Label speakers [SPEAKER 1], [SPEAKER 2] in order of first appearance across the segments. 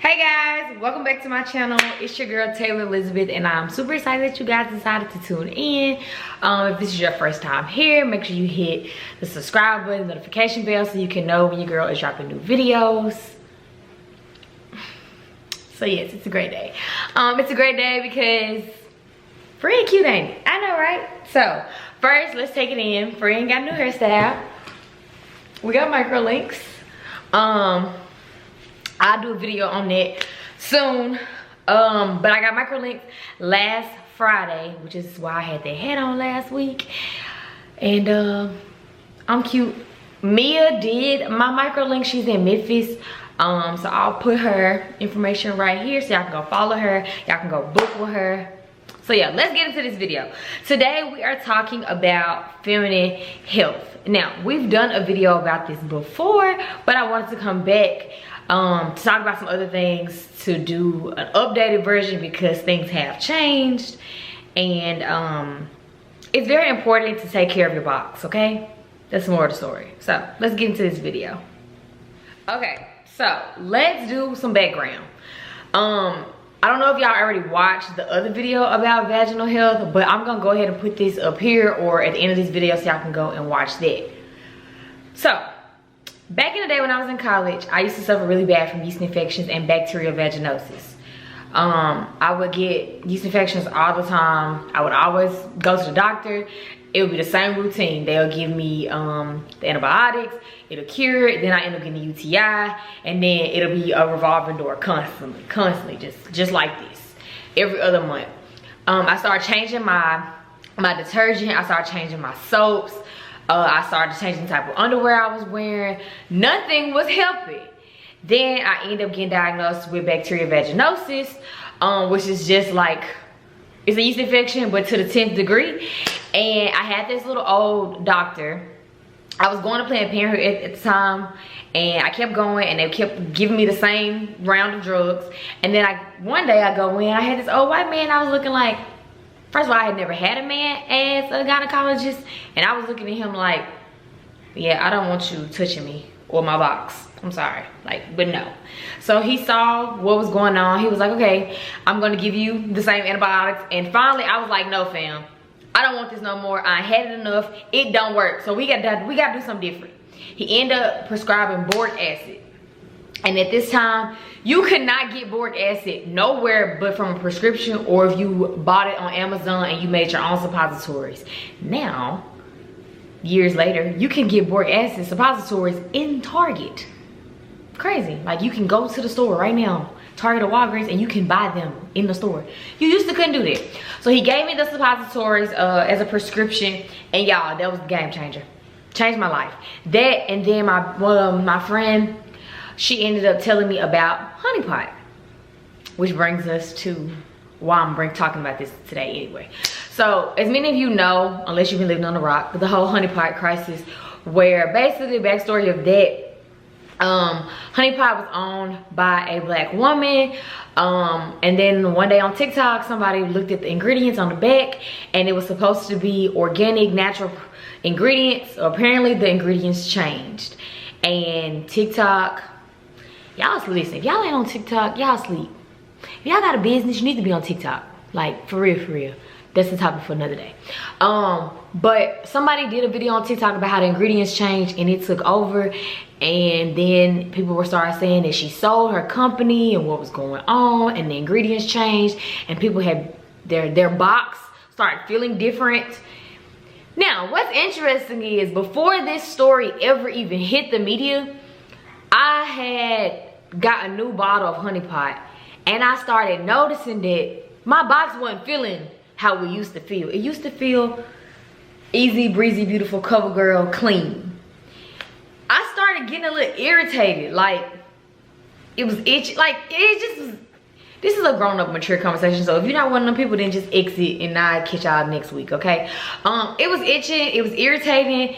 [SPEAKER 1] Hey guys, welcome back to my channel. It's your girl Taylor Elizabeth, and I'm super excited that you guys decided to tune in. If this is your first time here, make sure you hit the subscribe button, notification bell, so you can know when your girl is dropping new videos. So yes, it's a great day. It's a great day because Free and cute, ain't it? I know, right? So first, let's take it in. Free ain't got a new hairstyle. We got micro links. I'll do a video on that soon. But I got micro links last Friday, which is why I had that hat on last week. And I'm cute. Mia did my micro link. She's in Memphis. So I'll put her information right here so y'all can go follow her. Y'all can go book with her. So yeah, let's get into this video. Today we are talking about feminine health. Now, we've done a video about this before, but I wanted to come back to talk about some other things, to do an updated version because things have changed. And it's very important to take care of your box, okay? That's more of the story. So let's get into this video. Okay, so let's do some background. I don't know if y'all already watched the other video about vaginal health, but I'm gonna go ahead and put this up here or at the end of this video so y'all can go and watch that. So back in the day when I was in college, I used to suffer really bad from yeast infections and bacterial vaginosis. I would get yeast infections all the time. I would always go to the doctor. It would be the same routine. They'll give me the antibiotics, it'll cure it, then I end up getting a UTI, and then it'll be a revolving door constantly, just like this, every other month. I started changing my detergent, I started changing my soaps, I started changing the type of underwear I was wearing. Nothing was helping. Then I ended up getting diagnosed with bacterial vaginosis, which is just like, it's a yeast infection, but to the 10th degree. And I had this little old doctor. I was going to Planned Parenthood at the time, and I kept going, and they kept giving me the same round of drugs. And then one day I go in, I had this old white man. I was looking like, first of all, I had never had a man as a gynecologist, and I was looking at him like, yeah, I don't want you touching me or my box. I'm sorry, like, but no. So he saw what was going on. He was like, okay, I'm gonna give you the same antibiotics. And finally, I was like, no, fam, I don't want this no more. I had it enough. It don't work. So we gotta do something different. He ended up prescribing boric acid. And at this time, you could not get boric acid nowhere but from a prescription, or if you bought it on Amazon and you made your own suppositories. Now, years later, you can get boric acid suppositories in Target. Crazy. Like, you can go to the store right now, Target or Walgreens, and you can buy them in the store. You used to couldn't do that. So he gave me the suppositories as a prescription, and y'all, that was the game changer. Changed my life. That, and then my friend, she ended up telling me about honeypot, which brings us to why I'm talking about this today anyway. So as many of you know, unless you've been living on the rock, the whole honeypot crisis, where basically the backstory of that, honeypot was owned by a black woman, and then one day on TikTok somebody looked at the ingredients on the back, and it was supposed to be organic, natural ingredients. So apparently the ingredients changed, and TikTok, y'all listen, if y'all ain't on TikTok, y'all sleep. If y'all got a business, you need to be on TikTok, like for real. That's the topic for another day. But somebody did a video on TikTok about how the ingredients changed, and it took over. And then people were starting saying that she sold her company and what was going on, and the ingredients changed, and people had their box started feeling different. Now, what's interesting is, before this story ever even hit the media, I had got a new bottle of honeypot, and I started noticing that my box wasn't feeling how it used to feel. It used to feel easy, breezy, beautiful, cover girl, clean. I started getting a little irritated, like it was itchy, like it just was. This is a grown-up, mature conversation, so if you're not one of them people, then just exit and I'll catch y'all next week, okay? It was itching, it was irritating.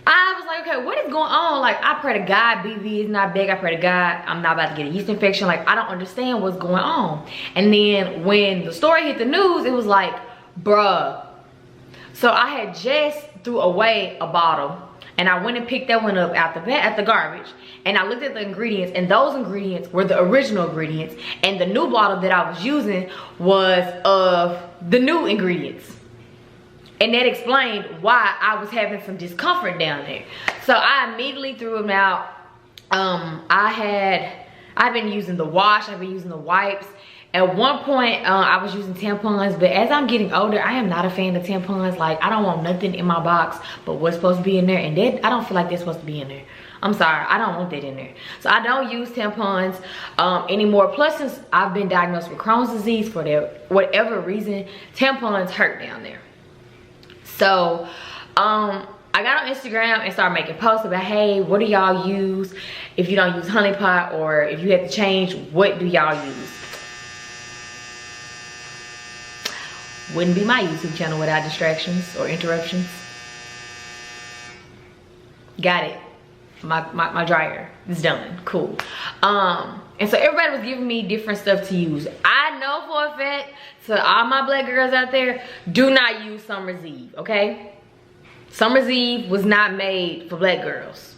[SPEAKER 1] I was like, okay, what is going on? Like, I pray to God BV is not big. I pray to God I'm not about to get a yeast infection. Like, I don't understand what's going on. And then when the story hit the news, it was like, bruh. So I had just threw away a bottle and I went and picked that one up at the garbage, and I looked at the ingredients, and those ingredients were the original ingredients, and the new bottle that I was using was of the new ingredients. And that explained why I was having some discomfort down there. So I immediately threw them out. I've been using the wash, I've been using the wipes. At one point, I was using tampons, but as I'm getting older, I am not a fan of tampons. Like, I don't want nothing in my box but what's supposed to be in there, and that, I don't feel like they're supposed to be in there. I'm sorry, I don't want that in there. So I don't use tampons anymore. Plus, since I've been diagnosed with Crohn's disease, for whatever reason, tampons hurt down there. So, I got on Instagram and started making posts about, hey, what do y'all use if you don't use honeypot, or if you have to change, what do y'all use? Wouldn't be my YouTube channel without distractions or interruptions. Got it. My dryer is done. Cool. And so everybody was giving me different stuff to use. I know for a fact, to all my black girls out there, do not use Summer's Eve, okay? Summer's Eve was not made for black girls.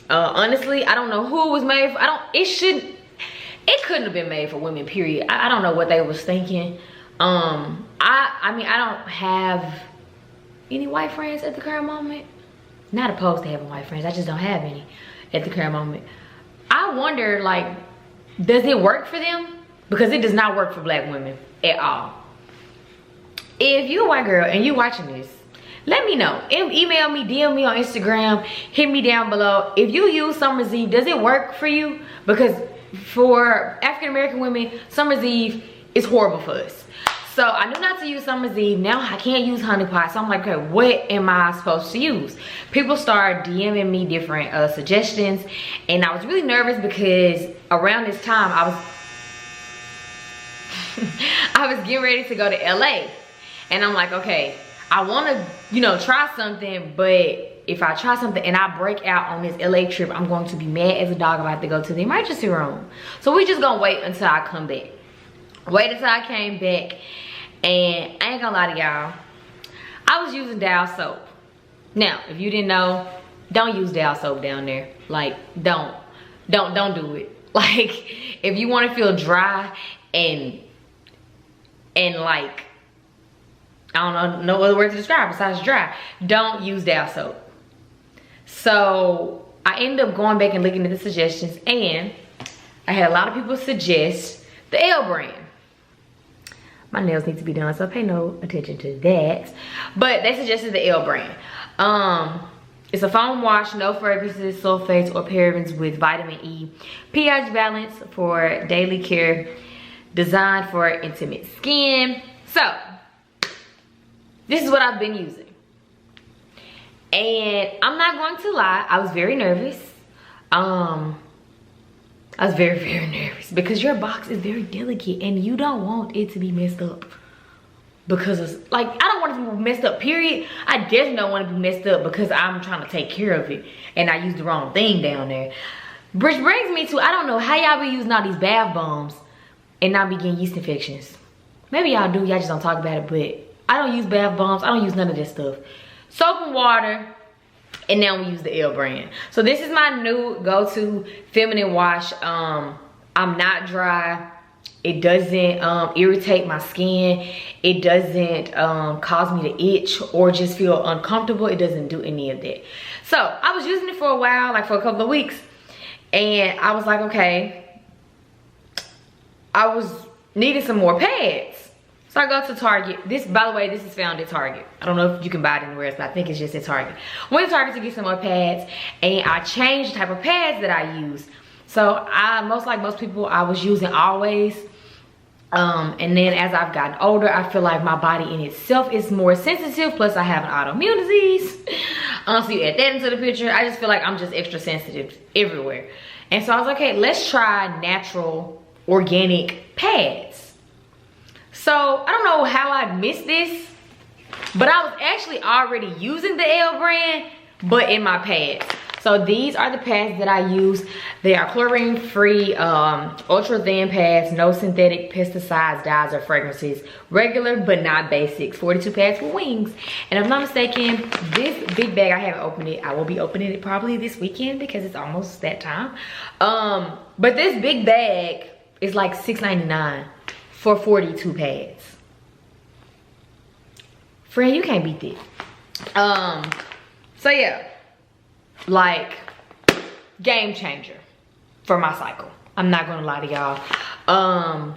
[SPEAKER 1] Honestly, I don't know who it was made for. It couldn't have been made for women, period. I don't know what they was thinking. I mean, I don't have any white friends at the current moment. Not opposed to having white friends, I just don't have any at the current moment. I wonder, like, does it work for them? Because it does not work for black women at all. If you're a white girl and you're watching this, let me know. Email me, DM me on Instagram, hit me down below. If you use Summer's Eve, does it work for you? Because for African American women, Summer's Eve is horrible for us. So I knew not to use Summer's Eve. Now I can't use honeypot. So I'm like, okay, what am I supposed to use? People started DMing me different suggestions, and I was really nervous because around this time I was getting ready to go to LA, and I'm like, okay, I want to, you know, try something, but if I try something and I break out on this LA trip, I'm going to be mad as a dog if I have to go to the emergency room. So we just gonna wait until I come back. Wait until I came back, and I ain't gonna lie to y'all, I was using Dial soap. Now, if you didn't know, don't use Dial soap down there. Like, don't do it. Like, if you want to feel dry and like, I don't know no other word to describe besides dry, don't use Dial soap. So I ended up going back and looking at the suggestions, and I had a lot of people suggest the L brand. My nails need to be done, so pay no attention to that. But they suggested the L brand. It's a foam wash, no fragrances, sulfates, or parabens, with vitamin E, pH balance for daily care, designed for intimate skin. So this is what I've been using, and I'm not going to lie, I was very nervous. I was very, very nervous because your box is very delicate and you don't want it to be messed up. Because it's like, I don't want it to be messed up, period. I definitely don't want it to be messed up because I'm trying to take care of it and I used the wrong thing down there. Which brings me to, I don't know how y'all be using all these bath bombs and not be getting yeast infections. Maybe y'all do, y'all just don't talk about it, but I don't use bath bombs. I don't use none of this stuff. Soap and water. And now we use the L brand. So this is my new go-to feminine wash. I'm not dry. It doesn't irritate my skin. It doesn't cause me to itch or just feel uncomfortable. It doesn't do any of that. So I was using it for a while, like for a couple of weeks. And I was like, okay, I was needing some more pads. So I go to Target. This, by the way, this is found at Target. I don't know if you can buy it anywhere else, but I think it's just at Target. Went to Target to get some more pads, and I changed the type of pads that I use. So like most people, I was using Always. And then as I've gotten older, I feel like my body in itself is more sensitive. Plus I have an autoimmune disease. So you add that into the picture. I just feel like I'm just extra sensitive everywhere. And so I was like, okay, let's try natural organic pads. So I don't know how I missed this, but I was actually already using the L brand, but in my pads. So So these are the pads that I use. They are chlorine free, ultra thin pads, no synthetic pesticides, dyes, or fragrances. Regular but not basics. 42 pads for wings. And if I'm not mistaken, this big bag, I haven't opened it. I will be opening it probably this weekend because it's almost that time. But this big bag is like $6.99 for 42 pads. Friend, you can't beat that. So yeah, like, game changer for my cycle. I'm not gonna lie to y'all.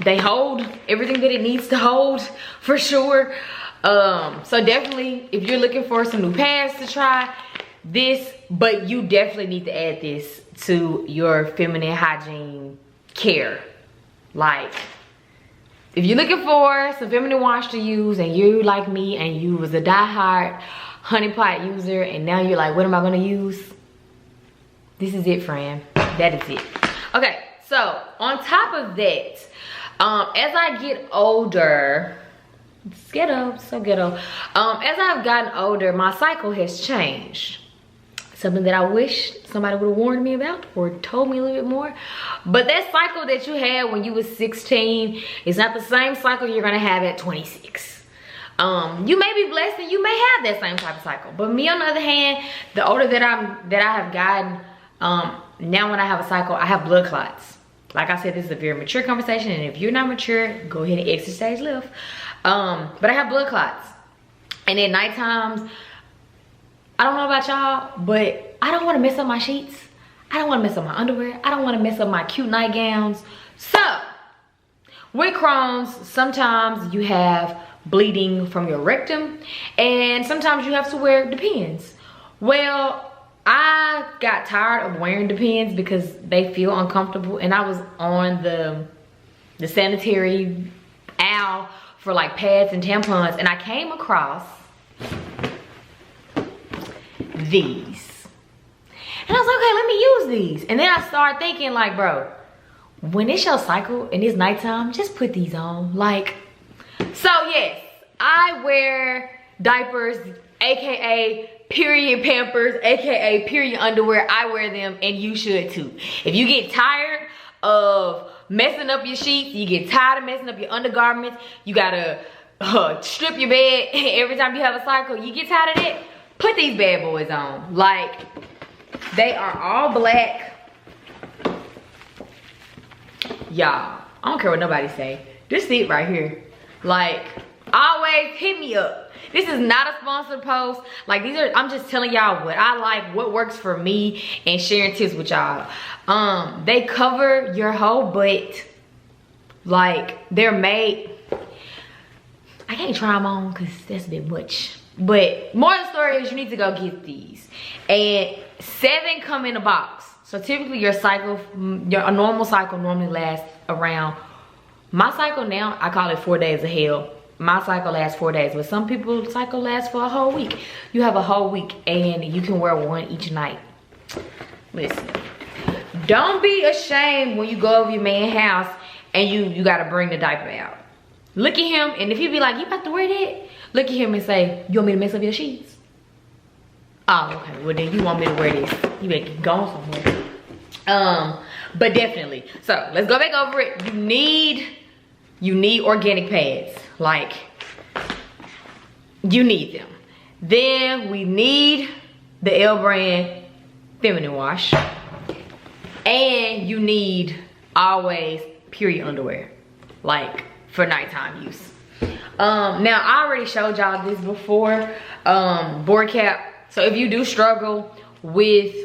[SPEAKER 1] They hold everything that it needs to hold for sure. So definitely, if you're looking for some new pads to try, this, but you definitely need to add this to your feminine hygiene care. Like, if you're looking for some feminine wash to use and you like me and you was a diehard honeypot user and now you're like, what am I gonna use? This is it, friend. That is it. Okay, so on top of that, as I get older, it's ghetto, so ghetto. As I've gotten older, my cycle has changed. Something that I wish somebody would have warned me about or told me a little bit more. But that cycle that you had when you was 16 is not the same cycle you're gonna have at 26. You may be blessed and you may have that same type of cycle. But me, on the other hand, the older that I have gotten, now when I have a cycle, I have blood clots. Like I said, this is a very mature conversation, and if you're not mature, go ahead and exit stage left. But I have blood clots, and at night times, I don't know about y'all, but I don't want to mess up my sheets. I don't want to mess up my underwear. I don't want to mess up my cute nightgowns. So, with Crohn's, sometimes you have bleeding from your rectum, and sometimes you have to wear Depends. Well, I got tired of wearing Depends because they feel uncomfortable, and I was on the sanitary aisle for like pads and tampons, and I came across these. And I was like, okay, let me use these. And then I started thinking, like, bro, when it's your cycle and it's nighttime, just put these on. Like, so yes, I wear diapers, aka period pampers, aka period underwear. I wear them, and you should too. If you get tired of messing up your sheets, you get tired of messing up your undergarments, you gotta strip your bed every time you have a cycle, you get tired of that, put these bad boys on. Like, they are all black. Y'all, I don't care what nobody say. This it right here. Like, always hit me up. This is not a sponsored post. Like, these are, I'm just telling y'all what I like, what works for me, and sharing tips with y'all. They cover your whole butt. Like, they're made, I can't try them on because that's a bit much. But more of the story is you need to go get these. And 7 come in a box. So typically your cycle, a normal cycle normally lasts around, my cycle now, I call it 4 days of hell. My cycle lasts 4 days, but some people's cycle lasts for a whole week. You have a whole week and you can wear one each night. Listen, don't be ashamed when you go over your man's house and you gotta bring the diaper out. Look at him, and if he be like, you about to wear that? Look at him and say, you want me to mess up your sheets? Oh, okay, well then you want me to wear this. You better get going somewhere. But definitely, so let's go back over it. You need organic pads. Like, you need them. Then we need the L brand feminine wash. And you need always period underwear, like for nighttime use. Now I already showed y'all this before, Bori Cap. So if you do struggle with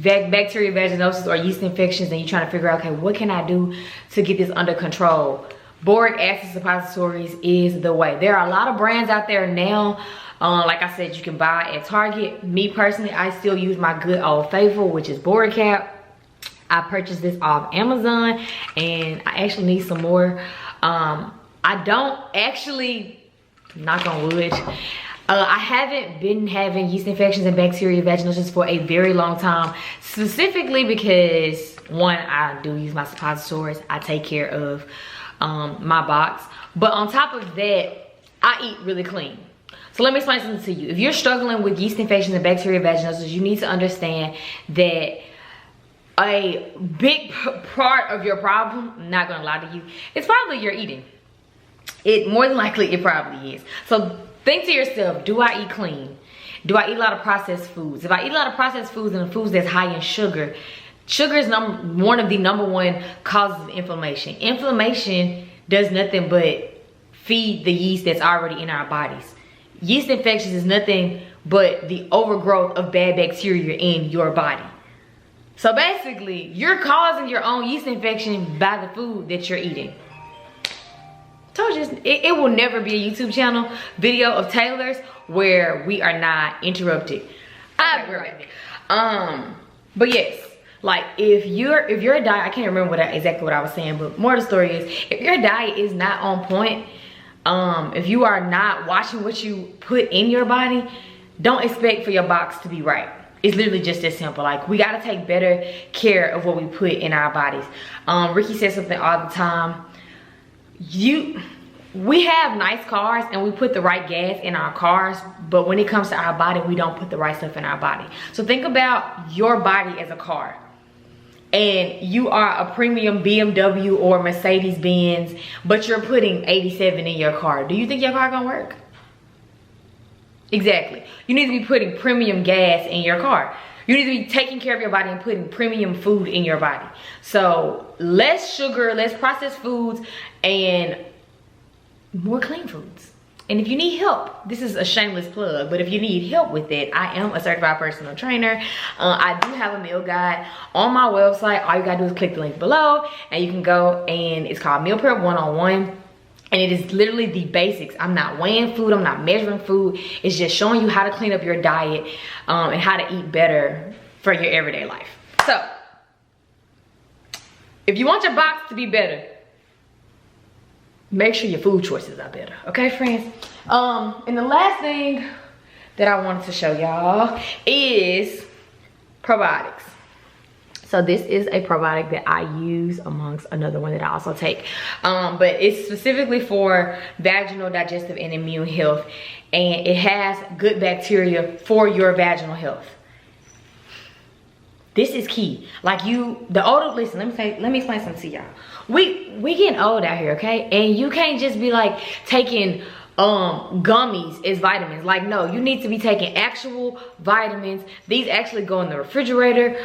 [SPEAKER 1] bacterial vaginosis or yeast infections and you're trying to figure out, okay, what can I do to get this under control? Boric acid suppositories is the way. There are a lot of brands out there now. Like I said, you can buy at Target. Me personally, I still use my good old faithful, which is Bori Cap. I purchased this off Amazon, and I actually need some more. I don't actually, knock on wood, I haven't been having yeast infections and bacterial vaginosis for a very long time, specifically because, one, I do use my suppositories. I take care of my box. But on top of that, I eat really clean. So let me explain something to you. If you're struggling with yeast infections and bacterial vaginosis, you need to understand that a big part of your problem, I'm not gonna lie to you, it's probably your eating. It more than likely it probably is. So think to yourself, do I eat clean? Do I eat a lot of processed foods? If I eat a lot of processed foods and foods that's high in sugar, sugar is one of the #1 causes of inflammation. Inflammation does nothing but feed the yeast that's already in our bodies. Yeast infections is nothing but the overgrowth of bad bacteria in your body. So basically, you're causing your own yeast infection by the food that you're eating. Told you, it will never be a YouTube channel video of Taylor's where we are not interrupted. I agree. But yes, like if your diet, I can't remember exactly what I was saying, but more of the story is, if your diet is not on point, if you are not watching what you put in your body, don't expect for your box to be right. It's literally just as simple. Like, we gotta take better care of what we put in our bodies. Ricky says something all the time. We have nice cars and we put the right gas in our cars, but when it comes to our body, we don't put the right stuff in our body. So think about your body as a car, and you are a premium BMW or Mercedes Benz, but you're putting 87 in your car. Do you think your car gonna work? Exactly. You need to be putting premium gas in your car. You need to be taking care of your body and putting premium food in your body. So less sugar, less processed foods, and more clean foods. And if you need help, this is a shameless plug, but if you need help with it, I am a certified personal trainer. I do have a meal guide on my website. All you gotta do is click the link below and you can go, and it's called Meal Prep 101. And it is literally the basics. I'm not weighing food, I'm not measuring food. It's just showing you how to clean up your diet and how to eat better for your everyday life. So, if you want your box to be better, make sure your food choices are better, okay, friends? And the last thing that I wanted to show y'all is probiotics. So this is a probiotic that I use amongst another one that I also take. But it's specifically for vaginal, digestive, and immune health. And it has good bacteria for your vaginal health. This is key. Like the older, listen, let me explain something to y'all. We getting old out here, okay? And you can't just be like taking gummies as vitamins. Like, no, you need to be taking actual vitamins. These actually go in the refrigerator.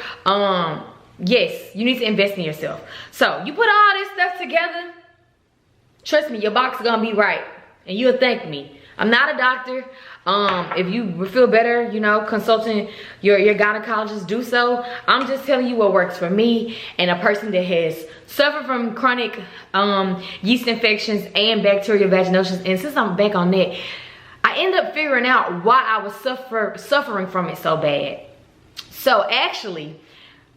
[SPEAKER 1] Yes, you need to invest in yourself. So you put all this stuff together, trust me, your box is gonna be right, and you'll thank me. I'm not a doctor. If you feel better, you know, consulting your gynecologist, do so. I'm just telling you what works for me and a person that has suffered from chronic yeast infections and bacterial vaginosis. And since I'm back on that, I ended up figuring out why I was suffering from it so bad. So actually,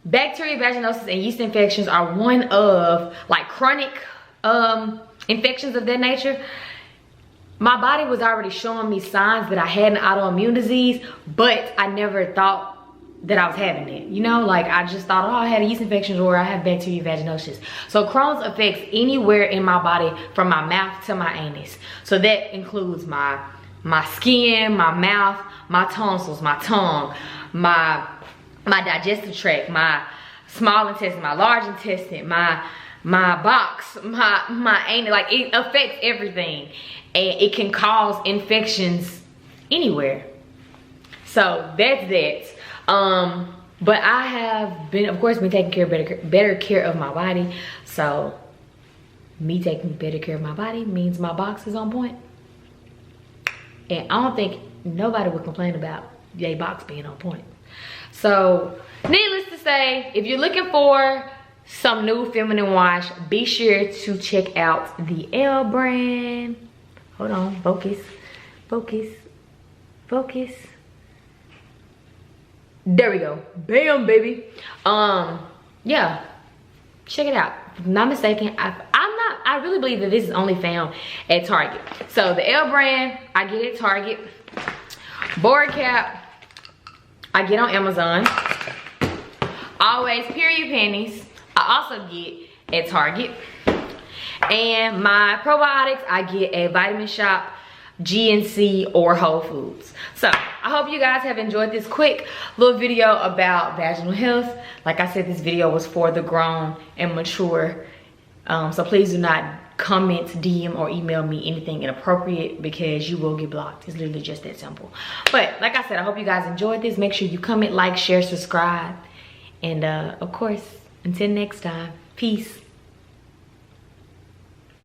[SPEAKER 1] bacterial vaginosis and yeast infections are one of like chronic infections of that nature. My body was already showing me signs that I had an autoimmune disease, but I never thought that I was having it. You know, like I just thought, oh, I had a yeast infection or I have bacterial vaginosis. So Crohn's affects anywhere in my body from my mouth to my anus. So that includes my skin, my mouth, my tonsils, my tongue, my digestive tract, my small intestine, my large intestine, my box, my anus. Like, it affects everything, and it can cause infections anywhere. So that's that. But I have been, of course, taking better care of my body. So me taking better care of my body means my box is on point. And I don't think nobody would complain about their box being on point. So needless to say, if you're looking for some new feminine wash, be sure to check out the L brand. Hold on, focus, focus, focus. There we go. Bam, baby. Yeah, check it out. If I'm not mistaken, I really believe that this is only found at Target. So the L brand, I get at Target. Bori Cap, I get on Amazon. Always period panties, I also get at Target. And my probiotics, I get at Vitamin Shop. GNC or Whole Foods. So I hope you guys have enjoyed this quick little video about vaginal health. Like I said, this video was for the grown and mature. So please do not comment, DM, or email me anything inappropriate because you will get blocked. It's literally just that simple. But like I said, I hope you guys enjoyed this. Make sure you comment, like, share, subscribe. And of course, until next time, peace.